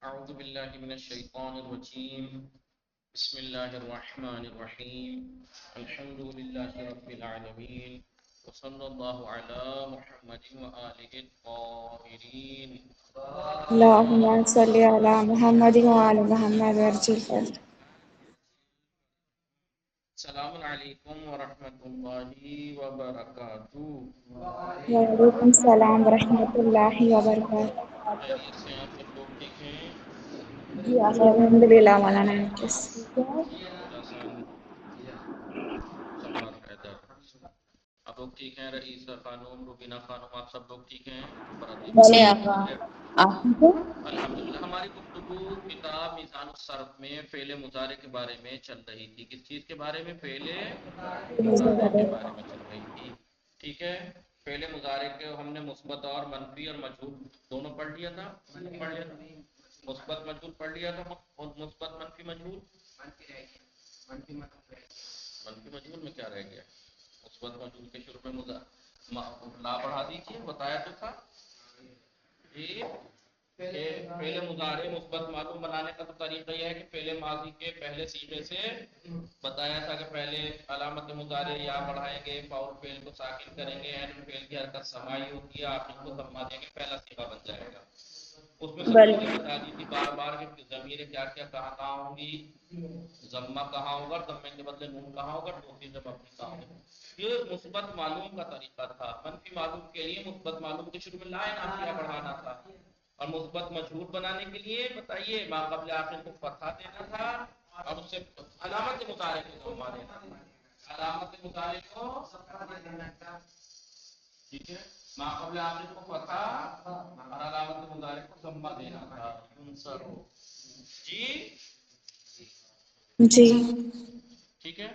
اعوذ باللہ من الشیطان الرجیم بسم اللہ الرحمن الرحیم الحمد للہ رب العالمین وصلی اللہ علی محمد وآلہ الطاہرین. اللهم صل على محمد وعلى محمد وارجل السلام علیکم ورحمۃ اللہ وبرکاتہ. وعلیکم السلام ورحمۃ اللہ وبرکاتہ. خیریت سے آپ سب لوگ ٹھیک ہیں؟ جی الحمد للہ مولانا حسن سمر حیدر آپ لوگ ٹھیک ہیں؟ رئیسہ خانم، روبینہ خانم، آپ سب لوگ ٹھیک ہیں؟ برادری بھلے محترم آقا ٹھیک ہے؟ آپ ٹھیک ہیں؟ الحمدللہ. ہماری گفتگو کتاب میزان الصرف میں فعل مضارع کے بارے میں چل رہی تھی. کس چیز کے بارے میں؟ فعل مضارع کے بارے میں چل رہی تھی. ٹھیک ہے. فعل مضارع کے ہم نے مثبت اور منفی اور مجہول دونوں پڑھ لیا تھا. پڑھ لیا تھا. مثبت مجہول پڑھ لیا تھا. اور مثبت منفی مجہول منفی مجہول میں کیا رہ گیا؟ مثبت مجہول کے شروع میں لا پڑھا دیجیے. بتایا تو تھا فعل مضارع مثبت معلوم بنانے کا تو طریقہ یہ ہے کہ فعل ماضی کے پہلے صیغے سے بتایا تھا کہ پہلے علامت مضارع یا بڑھائیں گے، فاعل فعل کو ساکن کریں گے، عین فعل کی حرکت سماعی ہوتی ہے، آخر کو ضمہ دیں گے، پہلا صیغہ بن جائے گا. اس میں سب بل چیزیں بتا دی تھی بار بار کہ ضمیر کیا کیا کہاں کہاں ہوں گی، ضمہ کہاں ہوگا، ضمے کے بدلے نون کہاں ہوگا، دو چیزیں مبنی کہاں ہوگی. یہ مثبت معلوم کا طریقہ تھا. منفی معلوم کے لیے مثبت معلوم کے شروع میں لا نافیہ بڑھانا تھا، اور مثبت مجہول بنانے کے لیے بتائیے ما قبل آخر کو فتحہ دینا تھا اور اس سے علامت مضارع کو ضمہ دینا تھا. علامت مضارع کو ٹھیک ہے، ما قبل آخر کو فتحہ اور علامت مضارع کو ضمہ دینا تھا. جی جی ٹھیک ہے.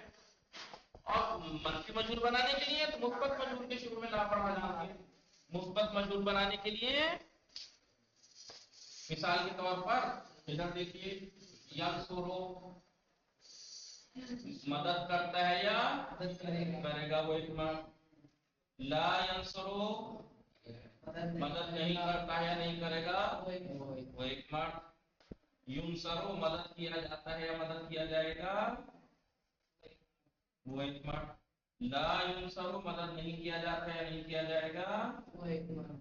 اور منفی مجہول بنانے کے لیے تو مثبت مجہول کے شروع میں لا پڑھا جانا ہے. مثبت مجہول بنانے کے لیے مثال کے طور پر ادھر دیکھیے، ینصرو مدد کرتا ہے یا کرے گا، وہ ایک لا ینصرو مدد نہیں کرتا ہے یا نہیں کرے گا، وہ ایک مرد. ینصرو مدد کیا جاتا ہے یا مدد کیا جائے گا، وہ ایک مرد. لا ینصرو مدد نہیں کیا جاتا ہے یا نہیں کیا جائے گا، وہ ایک مرد.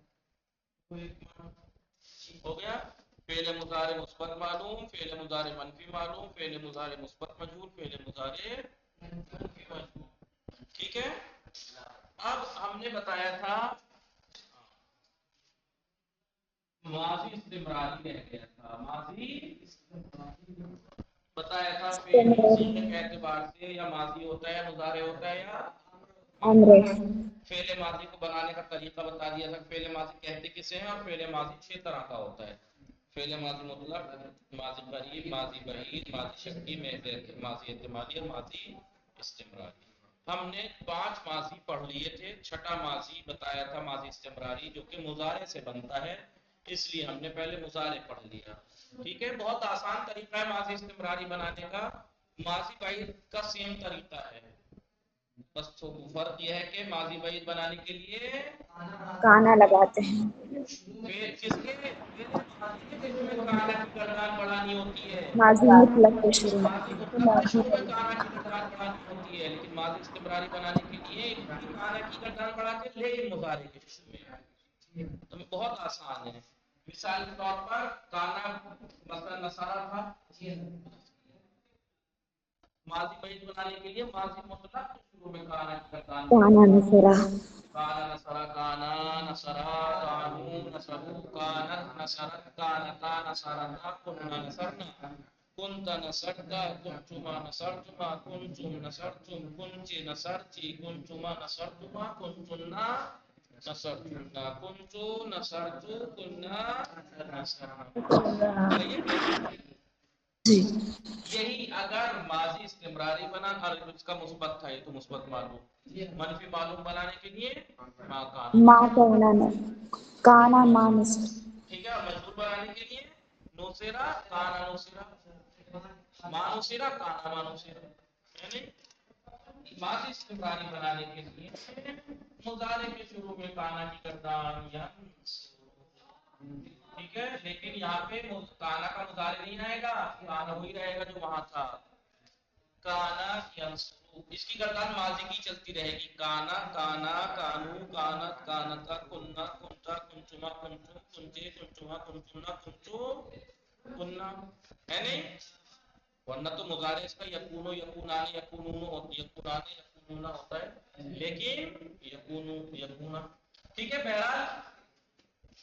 ہو گیا. فعل مضارع مثبت معلوم، فعل مضارع منفی معلوم، فعل مضارع مثبت مجہول، فعل مضارع منفی مجہول. ٹھیک ہے. اب ہم نے بتایا تھا ماضی استمراری رہ گیا تھا. ماضی بتایا تھا فعل صیغے کے اعتبار سے یا ماضی ہوتا ہے یا مضارع ہوتا ہے یا امر. فعل ماضی کو بنانے کا طریقہ بتا دیا تھا. فعل ماضی کہتے کسے ہیں، اور فعل ماضی 6 طرح کا ہوتا ہے. فعل ماضی مطلق، ماضی قریب، ماضی بعید، ماضی شکی، ماضی احتمالی اور ماضی استمراری. ہم نے 5 ماضی پڑھ لیے تھے. چھٹا ماضی بتایا تھا ماضی استمراری، جو کہ مضارع سے بنتا ہے، اس لیے ہم نے پہلے مضارع پڑھ لیا. ٹھیک ہے. بہت آسان طریقہ ہے ماضی استمراری بنانے کا. ماضی بعید کا سیم طریقہ ہے، بس فرق یہ ہے کہ ماضی بعید بنانے کے لیے کانا لگاتے ہیں. کس کے شروع میں کانا کی گردان بڑھانی ہوتی ہے. ماضی مطلق کے شروع میں. ماضی مطلق کے شروع میں کانا کی گردان بڑھانی ہوتی ہے، لیکن ماضی استمراری بنانے کے لیے کانا کی گردان بڑھاتے ہیں لیکن مضارع کے شروع میں. تو بہت آسان ہے. مثال کے طور پر کانا مثلا نصارہ تھا، ماضی بعید بنانے کے لیے ماضی مطلق کے شروع میں کانا کی گردان کانا نصرہ. کانا نصرہ، کانا نصرہ، کانو نصرو، کانت نصرت، کانتا نصرتا، کننا نصرنا، کنت نصرتا، کنتما نصرتما، کنتم نصرتم، کنت نصرتی، کنتما نصرتما، کنتنا نصرتنا، کنتو نصرتو، کننا نصرنا. جی یہی اگر ماضی استمراری بنا اور اس کا مثبت تھا، یہ تو مثبت معلوم. منفی معلوم بنانے کے لیے ما ما کانا کانا کانا ما نصر. ٹھیک ہے. مجبور بنانے کے لیے نوسیرا کانا نوسیرا، مانوسیرا کانا مانوسیرا. یعنی ماضی استمراری بنانے کے لیے مضارع کے شروع میں کانا کی گردان یا ٹھیک ہے، لیکن یہاں پہ کانا کا مضارع نہیں آئے گا، کانا وہی رہے گا جو وہاں تھا، کانا ینصرو، اس کی گردان ماضی کی چلتی رہے گی، کانا کانا کانو کانت کانتا کننا کنتا کنتما کنتم کنتے کنتما کنتنا کنتم کننا، ہے نہیں؟ ورنہ تو مضارع اس کا یکونو یکونان یکونون یکونان یکونون ہوتا ہے، لیکن یکونو یکونا، ٹھیک ہے۔ بہرحال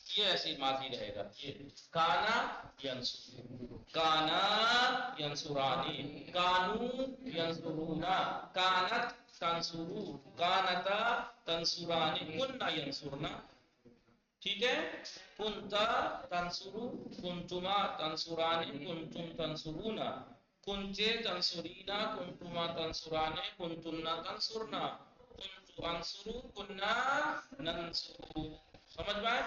یہ ایسی ماضی رہے گا، یہ کانا ینصر، کانا ینصرانی، کانو ینصرونا، کانت تنصرو، کانتا تنصرانی، کننا ینصرنا، ٹھیک ہے۔ کنتا تنصرو، کنتما تنصرانی، کنتم تنصرونا، کنتے تنصرینا، کنتما تنصرانے، کنتنا تنصرنا، کنتو انصرو، کننا ننصرو، سمجھ میں؟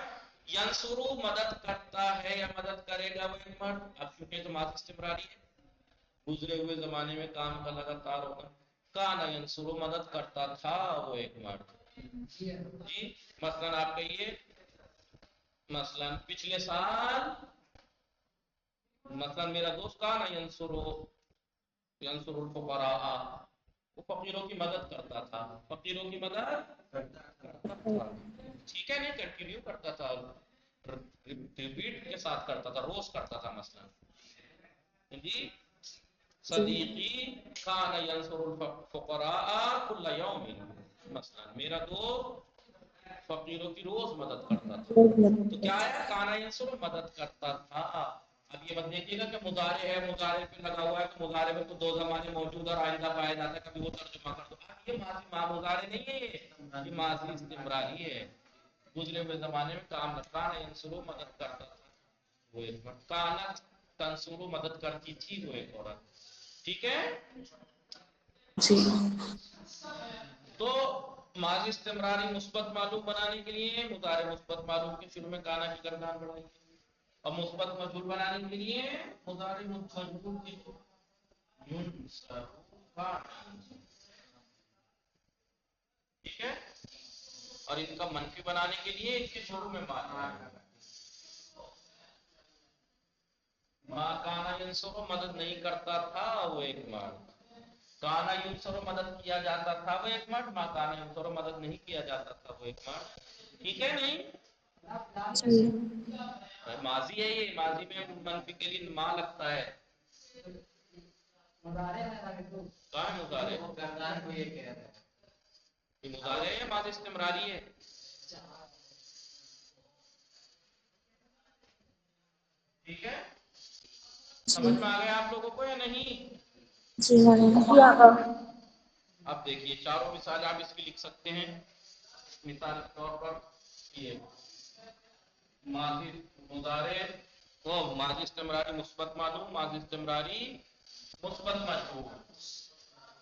ینصرو مدد کرتا ہے یا مدد کرے گا وہ ایک مرد، اب چونکہ تو ماضی استمراری ہے، گزرے ہوئے زمانے میں کام کا لگاتار ہونا، کانا ینصرو مدد کرتا تھا وہ ایک مرد، جی مثلا آپ کہیے، مثلا پچھلے سال، مثلا میرا دوست کانا ینصرو ینصر الفقراء، وہ فقیروں کی مدد کرتا تھا، فقیروں کی مدد کرتا تھا، ٹھیک ہے، نہیں کنٹینیو کرتا تھا، ریپیٹ کے ساتھ کرتا تھا، روز کرتا تھا، مثلا جی جی صدیقی کان ینصر الفقراء کل یوم، مثلا میرا دوست فقیروں کی روز مدد کرتا تھا، روز تو مدد کیا کرتا ہے، کانا ینصر مدد کرتا تھا۔ اب یہ بات دیکھیے گا کہ مضارع ہے، مضارع پہ لگا ہوا ہے، تو مضارع میں تو دو زمانے موجود اور آئندہ پایا جاتا ہے، کبھی وہ ترجمہ کر دو، یہ ماضی مضارع نہیں ہے، یہ ماضی استمراری ہے، گزرے ہوئے زمانے میں کام کانا ینصرو مدد کرتا تھا وہ ایک مرد، کانت تنصرو مدد کرتی تھی وہ ایک عورت، ٹھیک ہے۔ جی تو ماضی استمراری مثبت معلوم بنانے کے لیے مضارع مثبت معلوم کے شروع میں کانا کی گردان بڑھائی، اور مثبت مجہول بنانے کے لیے مضارع مجہول کی ٹھیک ہے، اور ان کا منفی بنانے کے لیے اس کے شروع میں ماں کانا ینصرو مدد نہیں کرتا تھا وہ ایک مرد، کانا ینصرو مدد کیا جاتا تھا وہ ایک مرد، ماں کانا ینصرو مدد نہیں کیا جاتا تھا وہ ایک مرد، ٹھیک ہے نہیں؟ جی ماضی ہے، یہ ماضی میں منفی کے لیے ماں لگتا ہے، کہاں ہے مضارع؟ یہ مضارع ہے یا ماضی استمراری ہے؟ ٹھیک ہے، جی سمجھ میں آ گیا آپ لوگوں کو یا نہیں؟ جی جی آقا اب دیکھیے چاروں مثال آپ اس کی لکھ سکتے ہیں، مثال کے طور پر یہ ماضی مضارع وہ ماضی استمراری مثبت معلوم، ماضی استمراری مثبت مجہول،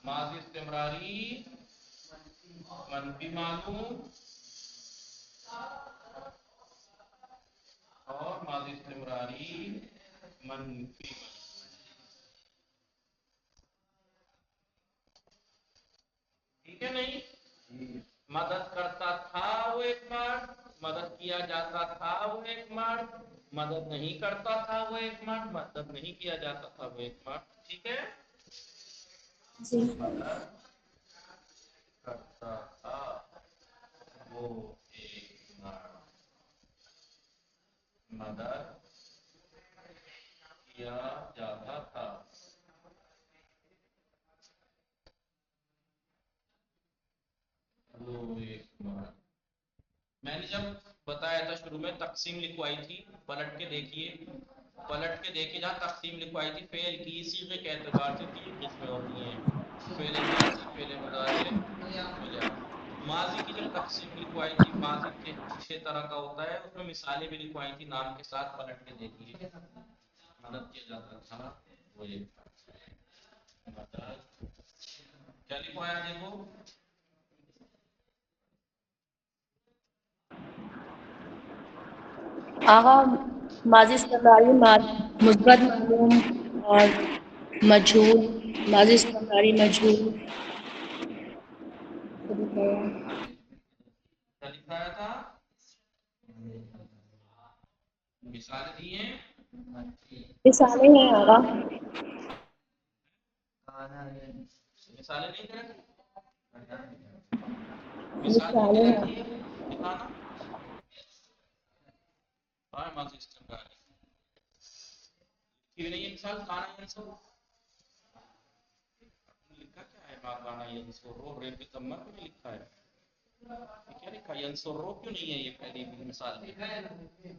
ماضی استمراری منفی معلوم اور ماضی استمراری منفی، ٹھیک ہے نہیں؟ مدد کرتا تھا وہ ایک مرد، مدد کیا جاتا تھا وہ ایک مرد، مدد نہیں کرتا تھا وہ ایک مرد، مدد نہیں کیا جاتا تھا وہ ایک مرد، ٹھیک ہے، جی مدد کرتا تھا وہ ایک مرد، مدد کیا جاتا تھا وہ ایک مرد۔ میں نے جب بتایا تھا شروع میں تقسیم لکھوائی تھی، پلٹ کے دیکھیے جہاں تقسیم لکھوائی تھی، فعل کی صیغے کے اعتبار سے تین قسمیں ہوتی ہیں، فعل ماضی، فعل مضارع، فعل امر۔ ماضی کی جب تقسیم لکھوائی تھی، ماضی کے 6 طرح کا ہوتا ہے، اس میں مثالیں بھی لکھوائی تھی نام کے ساتھ، پلٹ کے دیکھیے، مدد کیا جاتا تھا وہ ایک مدد، کیا لکھوایا دیکھو، آغا ماضی استمراری مثبت معلوم اور مجهول، ماضی استمراری مجهول، کیا لکھایا تھا، مثالیں دی ہیں مثالیں ہیں آقا. مثالیں نہیں دے رہے مثالیں مثالیں کیا ہیں. دی ہیں دکھانا ہاں ماضی استمراری کیوں نہیں ہے مثال کانا ینصر لکھا کیا ہے ما کانا ینصر ریل کے تمر میں لکھا ہے کیا لکھا ینصر کیوں نہیں ہے یہ پہلی مثال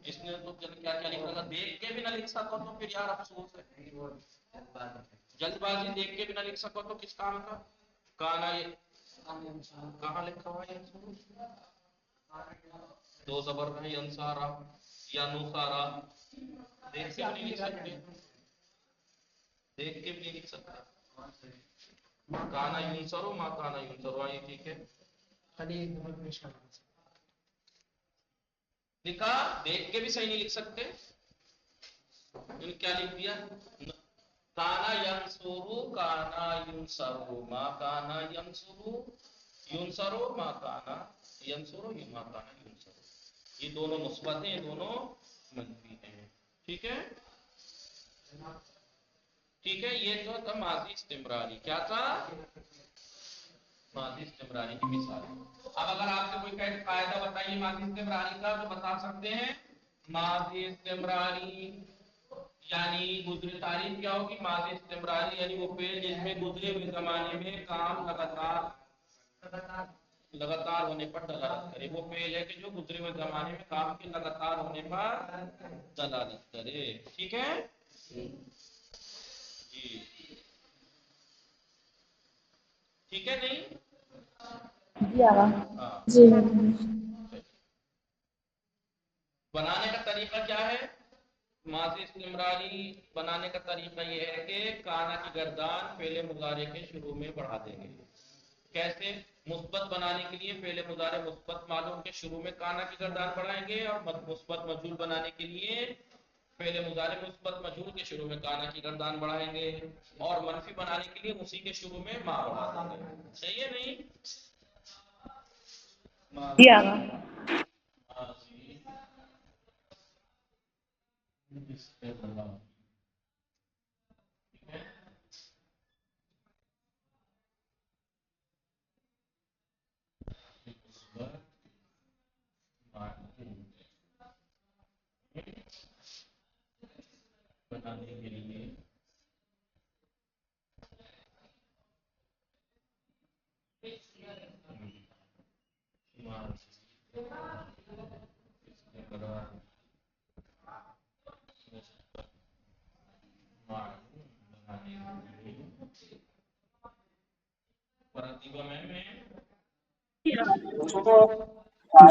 اس نے تو کیا کیا لکھا تھا دیکھ کے بھی نہ لکھ سکو تو پھر یار افسوس ہے جلد بازی دیکھ کے بھی نہ لکھ سکو تو کس کام کا کانا کہاں لکھا ہوا ہے ینصر دو زبر ہے ینصارا یا نوسارا دیکھ کے بھی نہیں لکھ سکتے دیکھ کے بھی نہیں لکھ سکتا کانا ینصرو ما کانا ینصرو آئی ٹھیک ہے لکھا دیکھ کے بھی صحیح نہیں لکھ سکتے کیا لکھ دیا کانا ینصرو کانا ینصرو ما کانا ینصرو ینصرو ما کانا ینصرو ما کانا ینصرو یہ دونوں مثبت ہیں یہ دونوں منفی ہیں ٹھیک ہے ٹھیک ہے یہ جو تھا ماضی استمراری کیا تھا ماضی استمراری کی مثال اب اگر آپ سے کوئی قاعدہ بتائیے ماضی استمراری کا تو بتا سکتے ہیں ماضی استمراری یعنی گزرے تعریف کیا ہوگی ماضی استمراری یعنی وہ فعل جس میں گزرے ہوئے زمانے میں کام لگاتار ہونے پر دلالت کرے وہ فعل ہے کہ جو گزرے ہوئے زمانے میں کام کے لگاتار ہونے پر دلالت کرے ٹھیک ہے جی ٹھیک ہے نہیں جی آقا. ہاں جی بنانے کا طریقہ کیا ہے ماضی استمراری بنانے کا طریقہ یہ ہے کہ کانا کی گردان فعل مضارع کے شروع میں بڑھا دیں گے کیسے مثبت بنانے کے لیے فعل مضارع مثبت معلوم کے شروع میں کانا کی گردان بڑھائیں گے اور مثبت مجہول بنانے کے لیے فعل مضارع مثبت مجہول کے شروع میں کانا کی گردان بڑھائیں گے اور منفی بنانے کے لیے اسی کے شروع میں ما بڑھا دیں گے صحیح ہے نہیں جی آقا. بنانے کے لیے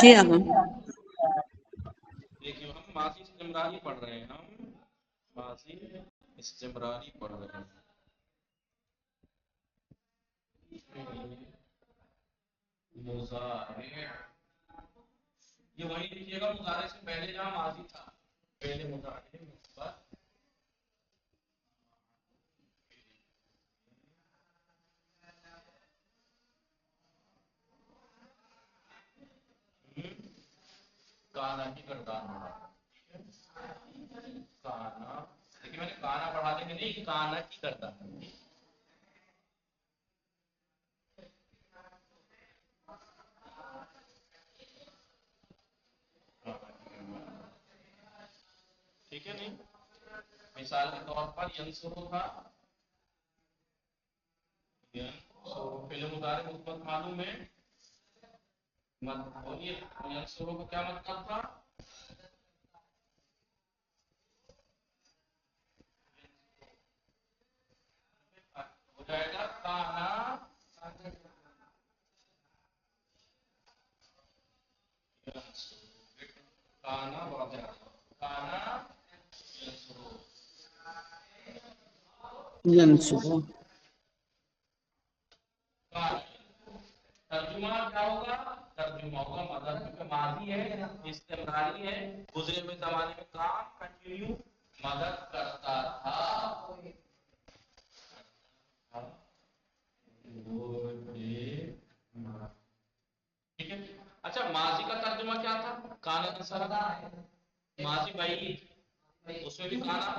جی آقا. دیکھیے ہم ماضی استمراری پڑھ رہے ہیں ہم ماضی استمراری پڑھ رہے ہیں مضارع یہ وہی لکھیے گا مضارع سے پہلے جہاں ماضی تھا پہلے مضارع مثبت کانا کی گردان بڑھا کانا دیکھیے میں نے کانا بڑھا دیں گے نہیں کانا کی گردان ٹھیک ہے نہیں مثال کے طور پر ینصرو تھا فعل مضارع مثبت معلوم ہے بولیے ینصرو کا کیا مطلب تھا ہو جائے گا کانا کانا واضح کانا ینصرو ترجمہ کیا ہوگا ترجمہ ہوگا مدد ماضی ہے استمراری ہے گزرے ہوئے زمانے میں کام کنٹینیو مدد کرتا تھا ٹھیک ہے اچھا ماضی کا ترجمہ کیا تھا کانا انصرا ماضی بعید اس میں بھی کانا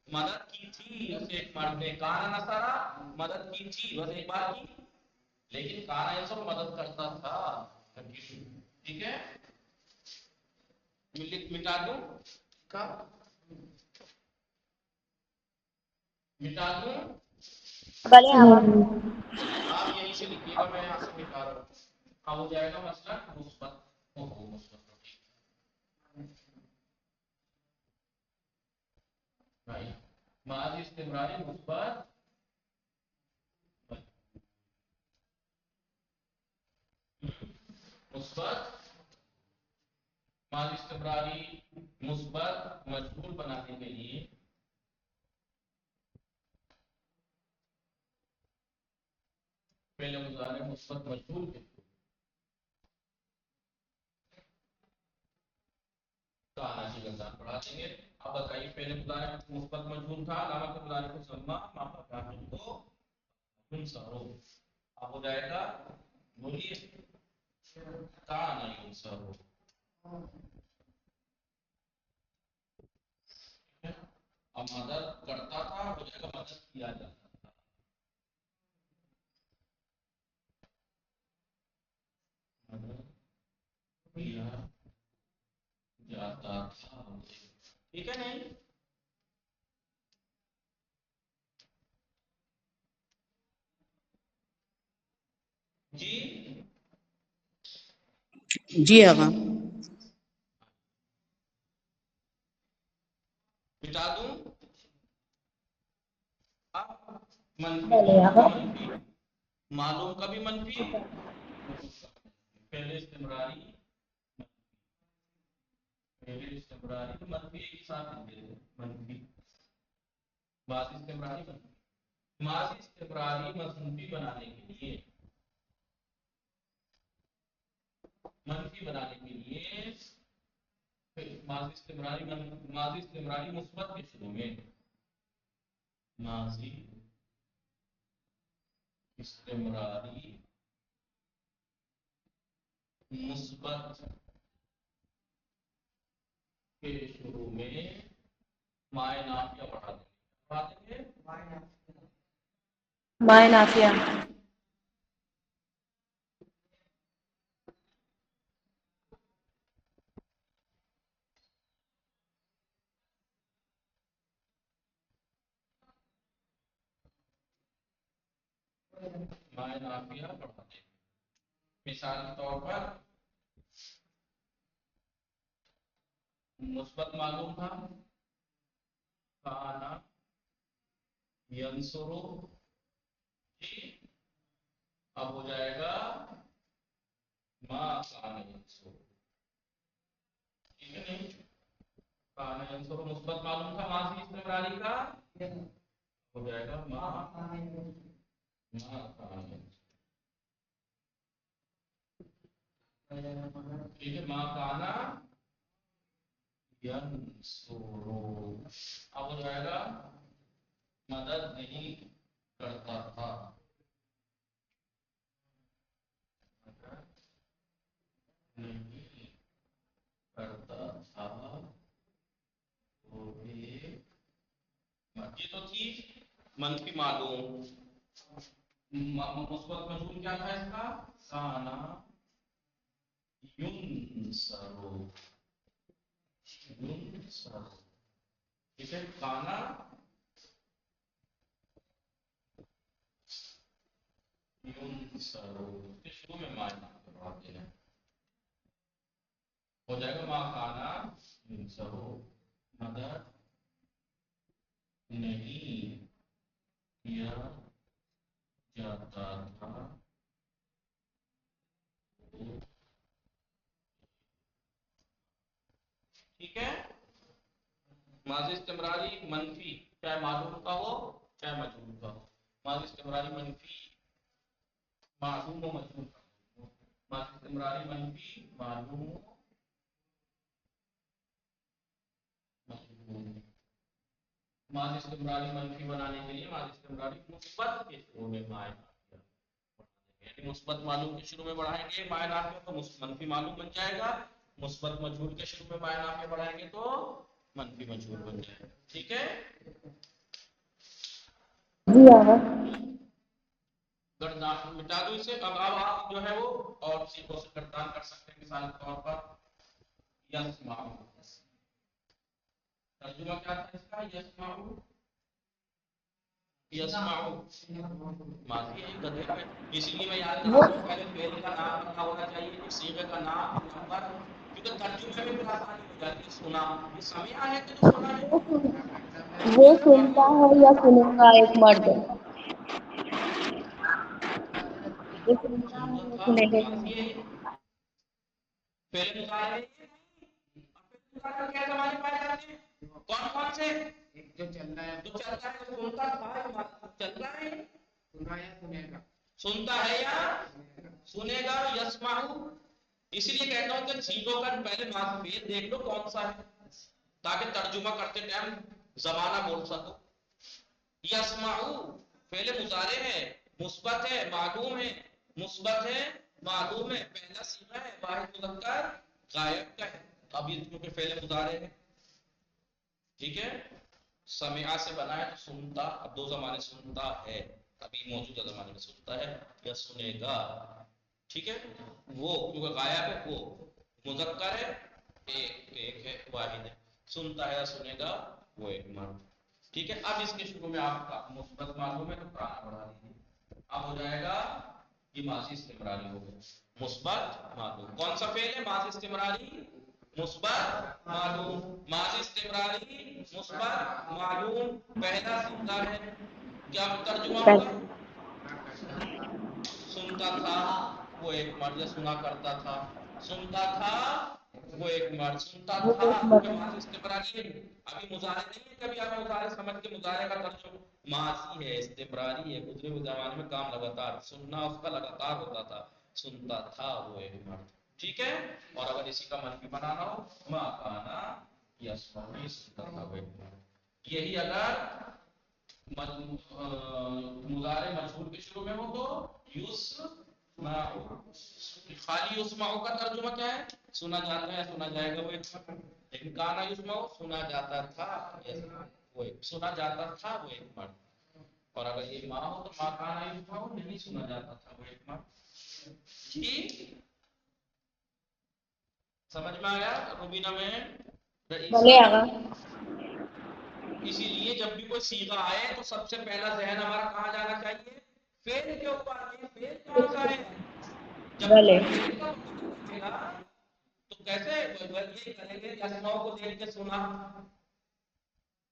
مدد کی تھی اسے ایک مرد نے، کانا نصارا مدد کی تھی بس ایک بار کی، لیکن کانا یہ سب مدد کرتا تھا. ٹھیک ہے، مٹا دوں کا مٹا دوں. بھلے آگا. آپ یہیں سے لکھیے گا، میں یہاں سے مٹا رہا ہوں. اب ہو جائے گا مسئلہ مثبت بھائی ماضی استمراری مثبت ماضی استمراری مثبت مجهول بنانے کے لیے فعل مضارع مثبت مجهول کے کانا کی گردان پڑھا دیں گے. اب بتائیے فعل مضارع مثبت مجهول تھا، علامت مضارع کو ضمہ، مفعول کو منصرف. اب ہو جائے گا بولیے کانا ينصرف. اب مدد کرتا تھا ہو جائے گا مدد کیا جاتا تھا. مدد کیا جاتا تھا. ٹھیک ہے نہیں؟ جی جی آقا. مٹا دوں. اب منفی بھلے دونوں کا آگا. منفی، معلوم کا بھی منفی، پہلے استمراری منفی ایک ساتھ منفی ماضی استمراری منفی بنانے کے لیے ماضی استمراری مثبت کے شروع میں ماضی استمراری مثبت کے شروع میں مائے نافیہ بڑھا دیں گے. مائے نافیہ. مائے نافیہ بڑھا دیں. مثال کے طور پر مثبت معلوم تھا کانا ینصرو، اب ہو جائے گا ما کانا ینصرو. ٹھیک ہے نہیں؟ کانا ینصرو مثبت معلوم تھا ماضی استمراری کا، ہو جائے گا ما کانا ینصرو. ٹھیک ہے، ما کانا ینصرو. اب ہو جائے گا مدد نہیں کرتا تھا. نہیں کرتا تھا وہ ایک یہ تو تھی منفی معلوم. مثبت مجهول کیا تھا اس کا؟ کانا ینصرو. ٹھیک ہے، کانا ینصرو کے شروع میں معنی بڑھا دینا ہو جائے گا ما کانا ینصرو، مدد نہیں کیا جاتا تھا. ٹھیک ہے، ماضی استمراری منفی چاہے معلوم کا ہو چاہے مجهول کا ہو. ماضی استمراری منفی معلوم و مجهول کا ہو. ماضی استمراری منفی معلوم مجهول. ماضی استمراری منفی بنانے کے لیے ماضی استمراری مثبت کے شروع میں مائے نافیہ، یعنی مثبت معلوم کے شروع میں بڑھائیں گے مائے نافیہ تو منفی معلوم بن جائے گا. مثبت مجهول کے شروع میں مائے نافیہ بڑھائیں گے تو منفی مجہول بن جائے. ٹھیک ہے. جی آقا. گردان مٹا دو اسے. اب آپ جو ہے وہ اور چیزوں سے گردان کر سکتے ہیں. مثال کے طور پر یسمعو. ترجمہ کیا تھا اس کا؟ یسمعو. یسمعو ماضی ہے گدھے میں. اس لیے میں یاد کرا ہوں پہلے فعل کا نام پتہ ہونا چاہیے، صیغے کا نام، نمبر، کیونکہ ترجمے میں پھر آسانی ہو جاتی ہے. سنا یہ سمعہ ہے کہ جو سنا ہے. وہ سنتا ہے یا سنے گا ایک مرد؟ وہ سنتا ہے سنتا یا تھا سنے گا؟ ماضی ہے. فعل مضارع ہے. کیا زمانے پائے جاتے ہیں؟ کون کون سے؟ جو چل رہا ہے، جو چلتا ہے. سنتا تھا چل رہا ہے. سنا یا سنے گا. سنتا ہے یا سنے گا. یسمعو. اسی لیے کہتا ہوں کہ چیزوں کا پہلے ماضی دیکھ لو کون سا ہے تاکہ ترجمہ کرتے ٹائم زمانہ بول سکو. یسمعو فعل مضارع ہے، مثبت ہے، معلوم ہے. مثبت ہے، معلوم ہے. پہلا صیغہ ہے واحد مذکر غائب کا ہے. اب یہ کیونکہ فعل مضارع ہے. ٹھیک ہے. سمعہ سے بنا ہے تو سنتا. اب دو زمانے سنتا ہے، ابھی موجودہ زمانے میں سنتا ہے یا سنے گا. ٹھیک ہے. وہ کیونکہ غائب ہے، وہ مذکر ہے، ایک ہے، واحد ہے. سنتا ہے یا سنے گا وہ ایک مرد. ٹھیک ہے. اب اس کے شروع میں آپ کا مثبت معلوم ہے تو پرانا بڑھا دیجیے. اب ہو جائے گا یہ ماضی استمراری ہو گیا. مثبت معلوم کون سا فعل ہے؟ ماضی استمراری مثبت معلوم. ماضی استمراری مثبت معلوم پہلا صیغہ ہے. کیا ترجمہ ہوگا؟ سنتا تھا وہ ایک مرد. یا سنا کرتا تھا. سنتا تھا وہ ایک مرد. سنتا وہ تھا ایک کیونکہ مرد. ماضی استمراری ہے. ابھی مضارع نہیں ہے. کبھی آپ مضارع سمجھ کے مضارع کا ترجمہ ماضی ہے، استمراری ہے، گزرے ہوئے زمانے میں کام لگاتار. سننا اس کا لگاتار ہوتا تھا. سنتا تھا وہ ایک مرد. ٹھیک ہے. اور اگر اسی کا منفی بنانا ہو ما کانا یسمعو. سنتا تھا وہ ایک مرد. یہی اگر مضارع مجہول کے شروع میں ہو تو یسمعو. خالی یسمعو کا ترجمہ کیا ہے؟ سنا جاتا ہے، سنا جائے گا وہ ایک مرد. لیکن کانا یسمعو سنا جاتا تھا وہ ایک، سنا جاتا تھا وہ ایک مرد. اور اگر یہ ماں ہو تو ماں کانا یسمعو نہیں سنا جاتا تھا وہ ایک مرد. ٹھیک. سمجھ میں آیا روبینہ میں بھلے رئیسہ؟ آقا. اسی لیے جب بھی کوئی صیغہ آئے تو سب سے پہلا ذہن ہمارا کہاں جانا چاہیے؟ فعل کے اوپر. یہ فعل کون سا ہے؟ جب بھلے. فعل کا مطلب لگے گا تو کیسے یہ کریں گے؟ یسمعو کو دیکھ کے سنا.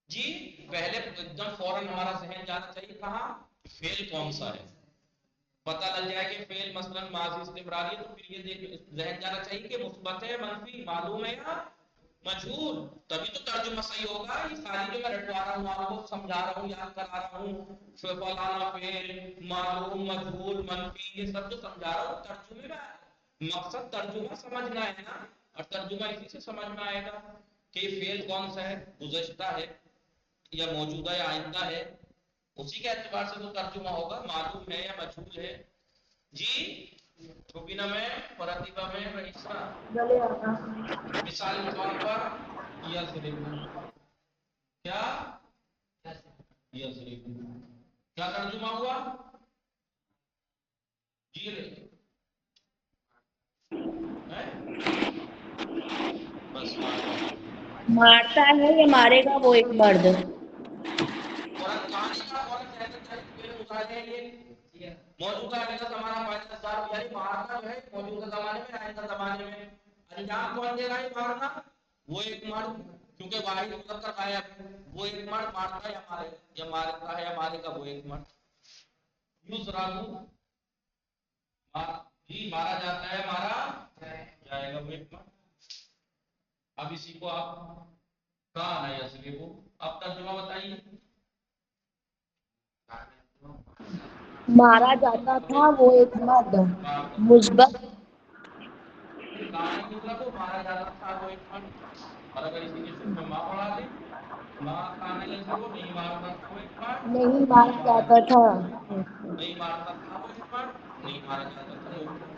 جی پہلے ایک دم فوراً ہمارا ذہن جانا چاہیے کہاں؟ فعل کون سا ہے. پتہ لگ جائے کہ فعل مثلا ماضی استمراری ہے تو پھر یہ دیکھ ذہن جانا چاہیے کہ مثبت ہے، منفی، معلوم ہے یا مجہول. تبھی تو ترجمہ صحیح ہوگا. یہ ساری جو میں رٹوا رہا ہوں آپ کو سمجھا رہا ہوں، یاد کرا رہا ہوں، فلانا فعل، معلوم، مجہول، منفی، یہ سب جو سمجھا رہا ہوں ترجمے میں. مقصد ترجمہ سمجھنا ہے نا. اور ترجمہ اسی سے سمجھ میں آئے گا کہ یہ فعل کون سا ہے، گزشتہ ہے یا موجودہ یا آئندہ ہے. اسی کے اعتبار سے تو ترجمہ ہوگا. معلوم ہے یا مجہول ہے. جی روبینہ میں، پرتیبہ میں، رئیسہ. بھلے آقا. مثال کے طور پر یضربو. کیا یضربو کیا ترجمہ ہوا؟ جی بس مارتا ہے. مارتا ہے یا مارے گا وہ ایک مرد؟ فوراً کہانی کا فوراً ذہن چاہیے پہلے مطالعہ ہے. یہ موجودہ آئندہ زمانہ پائیدار صاحب یعنی مارنا جو ہے موجودہ زمانے میں آئندہ زمانے میں. انجام کون دے رہا ہے مارنا؟ وہ ایک مرد. کیونکہ واحد مذکر غائب، وہ ایک مرد مارتا ہے یا مارے یا مارتا ہے یا مارے گا وہ ایک مرد. یضربو جی مارا جاتا ہے، مارا جائے گا وہ ایک مرد. اب اسی کو آپ کہاں یضربو. اب ترجمہ بتائیے. مارا جاتا تھا وہ ایک مرد. مثبت. کہاں یضربو مارا جاتا تھا وہ ایک مرد. اور اگر اسی کے شروع میں ماں پڑھا دیں، ماں کہاں یضربو نہیں مارتا تھا وہ ایک مرد. نہیں نہیں مارا مارا جاتا تھا. نہیں مارتا تھا وہ ایک مرد. نہیں مارا جاتا تھا وہ ایک مرد.